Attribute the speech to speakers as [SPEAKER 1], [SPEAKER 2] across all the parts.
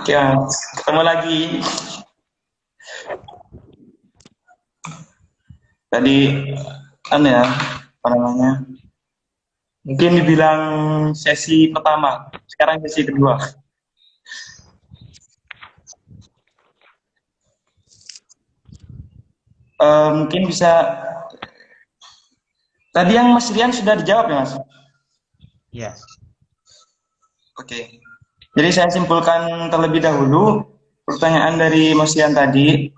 [SPEAKER 1] Oke, Mas. Ketemu lagi. Tadi, ya, apa namanya? Mungkin dibilang sesi pertama, sekarang sesi kedua. Mungkin bisa, tadi yang Mas Rian sudah dijawab ya, Mas?
[SPEAKER 2] Ya,
[SPEAKER 1] Oke. Jadi saya simpulkan terlebih dahulu pertanyaan dari Mas Rian tadi,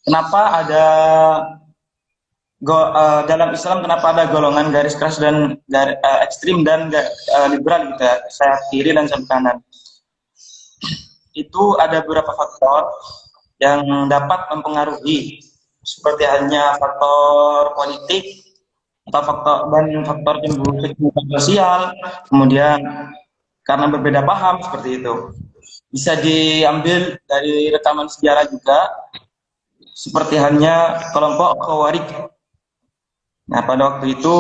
[SPEAKER 1] kenapa ada dalam Islam kenapa ada golongan garis keras dan ekstrim dan liberal gitu ya, sayap kiri dan sayap kanan. Itu ada beberapa faktor yang dapat mempengaruhi, seperti halnya faktor politik atau faktor timbul sosial, kemudian karena berbeda paham seperti itu. Bisa diambil dari rekaman sejarah juga, seperti halnya kelompok Khawarij. Nah, pada waktu itu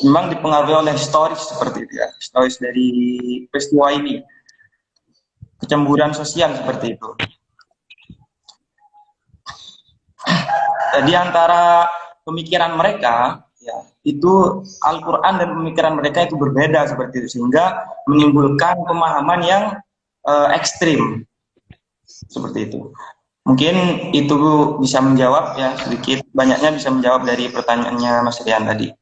[SPEAKER 1] memang dipengaruhi oleh historis seperti itu ya, historis dari peristiwa ini, kecemburuan sosial seperti itu. Di antara pemikiran mereka, ya, itu Al-Quran dan pemikiran mereka itu berbeda seperti itu, sehingga menimbulkan pemahaman yang ekstrim seperti itu. Mungkin itu bisa menjawab ya, sedikit banyaknya bisa menjawab dari pertanyaannya Mas Rian tadi.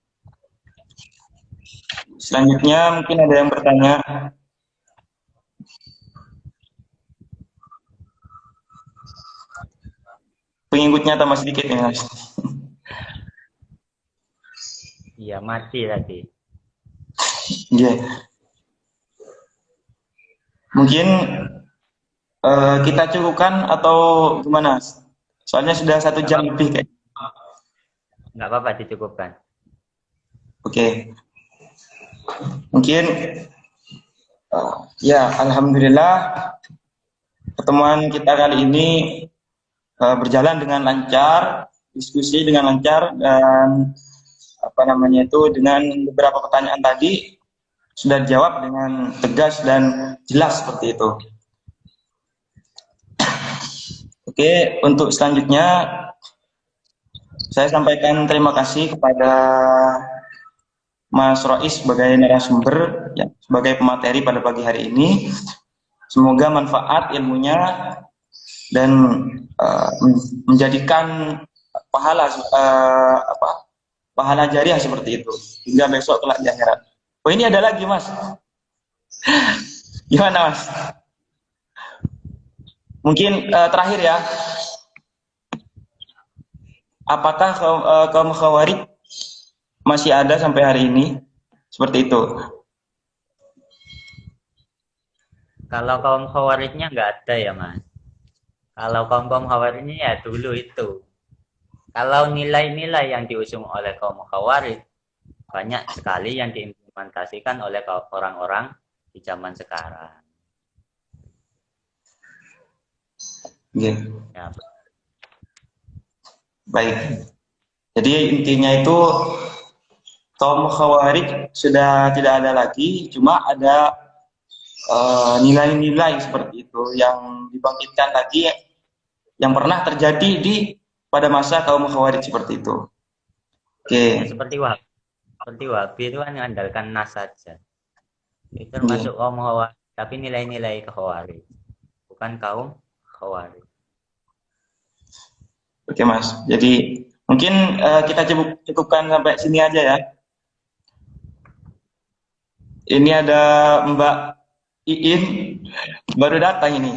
[SPEAKER 1] Selanjutnya mungkin ada yang bertanya, pengikutnya tambah sedikit ya Mas.
[SPEAKER 2] iya mati tadi.
[SPEAKER 1] Yeah. Mungkin kita cukupkan atau gimana? Soalnya sudah satu
[SPEAKER 2] Nggak
[SPEAKER 1] jam
[SPEAKER 2] apa-apa,
[SPEAKER 1] lebih kayak.
[SPEAKER 2] nggak apa-apa dicukupkan.
[SPEAKER 1] Oke, mungkin ya alhamdulillah pertemuan kita kali ini berjalan dengan lancar, diskusi dengan lancar, dan apa namanya itu dengan beberapa pertanyaan tadi sudah dijawab dengan tegas dan jelas seperti itu. Oke, untuk selanjutnya saya sampaikan terima kasih kepada Mas Rois sebagai narasumber, ya, sebagai pemateri pada pagi hari ini. Semoga manfaat ilmunya dan uh, menjadikan pahala pahala jariah seperti itu hingga besok kelak di akhirat. Oh, ini ada lagi Mas. Gimana Mas? Mungkin terakhir ya. Apakah kaum Khawarij masih ada sampai hari ini? Seperti itu.
[SPEAKER 2] Kalau kaum khawarijnya nggak ada ya mas. Kalau kaum khawarijnya ya dulu itu. Kalau nilai-nilai yang diusung oleh kaum khawarij banyak sekali yang diimplementasikan oleh orang-orang di zaman sekarang.
[SPEAKER 1] Yeah.
[SPEAKER 2] Ya,
[SPEAKER 1] Baik. Jadi intinya itu kaum Khawarij sudah tidak ada lagi, cuma ada nilai-nilai seperti itu yang dibangkitkan lagi yang pernah terjadi di pada masa kaum Khawarij seperti itu. Oke,
[SPEAKER 2] ya seperti Wahabi itu kan mengandalkan nas saja. Itu
[SPEAKER 1] yeah.
[SPEAKER 2] termasuk kaum khawarij, tapi nilai-nilai khawarij, bukan kaum khawarij.
[SPEAKER 1] Oke Mas. Jadi mungkin kita cukupkan sampai sini aja ya. Ini ada Mbak Iin baru datang ini.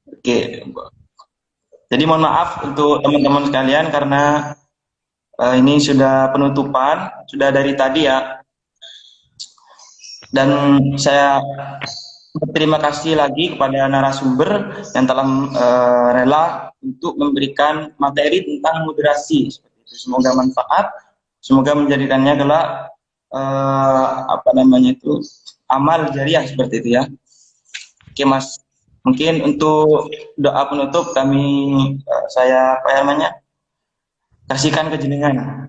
[SPEAKER 1] Oke. Jadi mohon maaf untuk teman-teman sekalian karena ini sudah penutupan, sudah dari tadi ya. Dan saya berterima kasih lagi kepada narasumber yang telah rela untuk memberikan materi tentang moderasi. Semoga manfaat, semoga menjadikannya kelak apa namanya itu amal jariah seperti itu ya. Oke Mas, mungkin untuk doa penutup kami saya apa namanya kasihkan ke jenengan.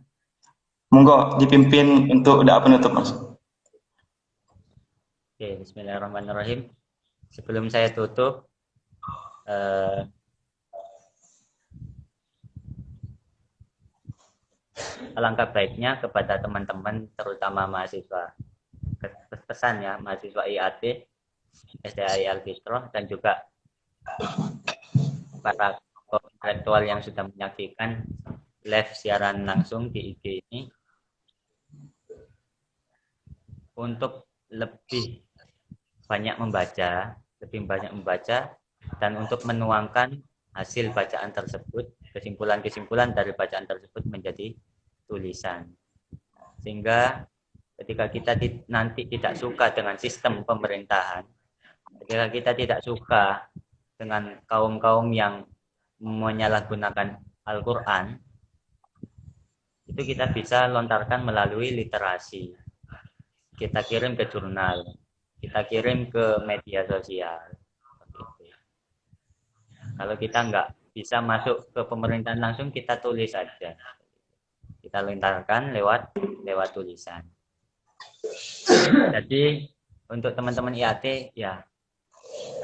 [SPEAKER 1] Monggo dipimpin untuk doa penutup Mas.
[SPEAKER 2] Oke, bismillahirrahmanirrahim. sebelum saya tutup, alangkah baiknya kepada teman-teman, terutama mahasiswa, pesan ya, mahasiswa IAT, STAI Al-Fitrah, dan juga para intelektual yang sudah menyaksikan live siaran langsung di IG ini, untuk lebih banyak membaca, dan untuk menuangkan hasil bacaan tersebut, kesimpulan-kesimpulan dari bacaan tersebut menjadi tulisan. Sehingga ketika kita nanti tidak suka dengan sistem pemerintahan, ketika kita tidak suka dengan kaum-kaum yang menyalahgunakan Al-Quran, itu kita bisa lontarkan melalui literasi. Kita kirim ke jurnal, kita kirim ke media sosial. Kalau kita nggak bisa masuk ke pemerintahan langsung, kita tulis saja. Kita lontarkan lewat tulisan. Jadi untuk teman-teman IAT ya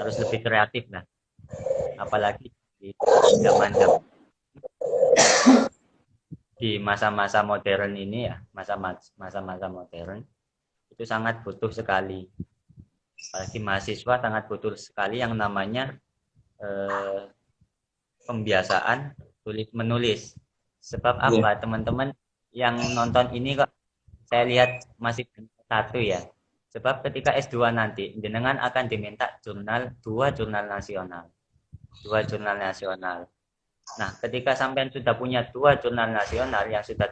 [SPEAKER 2] harus lebih kreatif lah. Apalagi di zaman di masa-masa modern ini ya, masa-masa modern itu sangat butuh sekali. Apalagi mahasiswa sangat butuh sekali yang namanya pembiasaan tulis menulis. Sebab apa, teman-teman yang nonton ini kok saya lihat masih satu ya. Sebab ketika S2 nanti jenengan akan diminta dua jurnal nasional. Nah, ketika sampean sudah punya 2 jurnal nasional yang sudah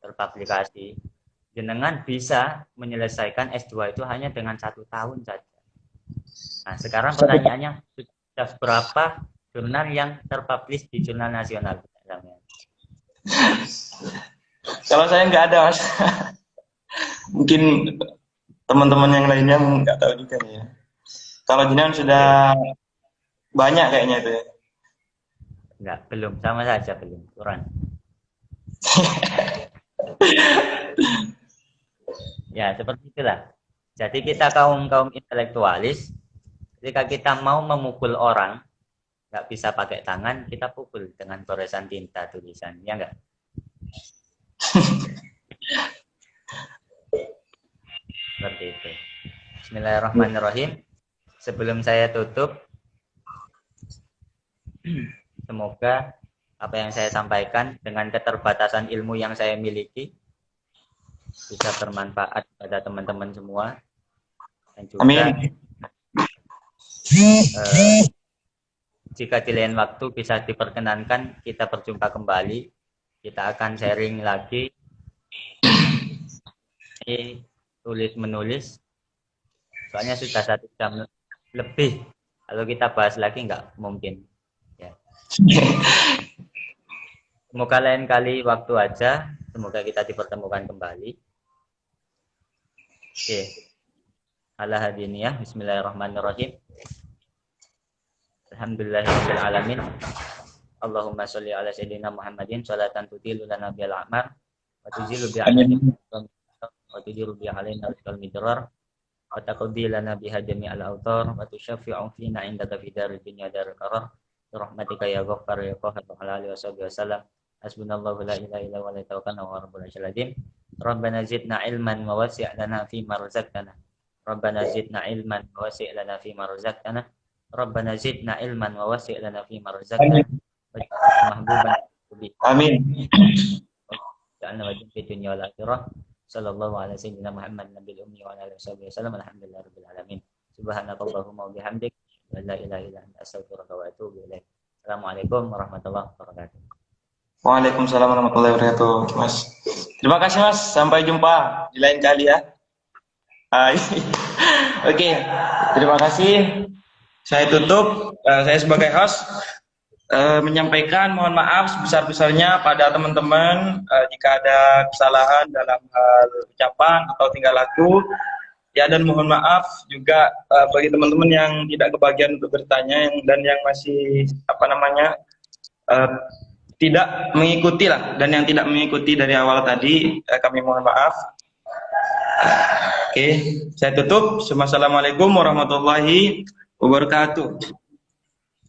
[SPEAKER 2] terpublikasi, jenengan bisa menyelesaikan S2 itu hanya dengan 1 tahun saja. Nah, sekarang pertanyaannya, sudah berapa jurnal yang terpublish di jurnal nasional?
[SPEAKER 1] Kalau saya nggak ada, Mas. Mungkin teman-teman yang lainnya nggak tahu juga ya. Kalau jenengan sudah banyak kayaknya itu ya.
[SPEAKER 2] Enggak, belum, sama saja belum, kurang. Ya, seperti itulah. Jadi kita kaum intelektualis, ketika kita mau memukul orang, nggak bisa pakai tangan, kita pukul dengan goresan tinta tulisan, ya enggak? Seperti itu. Bismillahirrahmanirrahim. Sebelum saya tutup, semoga apa yang saya sampaikan dengan keterbatasan ilmu yang saya miliki bisa bermanfaat pada teman-teman semua. Dan juga
[SPEAKER 1] Amin.
[SPEAKER 2] Jika di lain waktu bisa diperkenankan kita berjumpa kembali, kita akan sharing lagi tulis menulis. Soalnya sudah 1 jam lebih. Kalau kita bahas lagi nggak mungkin. Ya. Semoga lain kali waktu aja. Semoga kita dipertemukan kembali. Oke. Ala hadiniyah. Bismillahirrahmanirrahim. Alhamdulillahirabbil alamin. Allahumma sholli ala sayyidina Muhammadin sholatan tudilu lana bil a'mar wa tuzilu bi wa tudiru bi alaina rizqal midrar wa taqdi lana biha jami'al awtar wa tusyaffi'u fina indaka fi darid dunya darul qarar rahmatika ya ghaffar ya qahhar wa ala alihi wasallam. Hasbunallahu la ilaha illa huwa tawakkalna wa rabbul arsyil azim. Rabbana zidna ilman wa wasi' lana fi ma razaqtana. Rabbana zidna ilman wa wasi' lana fi ma razaqtana. Rabbana zidna ilman wa wasi' lana fi ma razaqtana. Mahbuban.
[SPEAKER 1] Amin.
[SPEAKER 2] Ja'alna wajib fi dunya wal akhirah. Sallallahu ala sayyidina Muhammad nabiyil ummi wa ala alihi wasallam. Alhamdulillahirabbil alamin. Subhanakallahumma wa bihamdik, la ilaha illa anta astaghfiruka wa atubu ilaik. Assalamualaikum warahmatullahi wabarakatuh.
[SPEAKER 1] Waalaikumsalam warahmatullahi wabarakatuh, Mas. Terima kasih, Mas. Sampai jumpa di lain kali ya. Oke, terima kasih. Saya tutup. Saya sebagai host menyampaikan mohon maaf sebesar-besarnya pada teman-teman jika ada kesalahan dalam hal ucapan atau tingkah laku. Ya, dan mohon maaf juga bagi teman-teman yang tidak kebagian untuk bertanya dan yang masih tidak mengikuti lah, dan yang tidak mengikuti dari awal tadi kami mohon maaf. Oke, saya tutup. Assalamualaikum warahmatullahi wabarakatuh.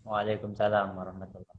[SPEAKER 2] Waalaikumsalam warahmatullahi wabarakatuh.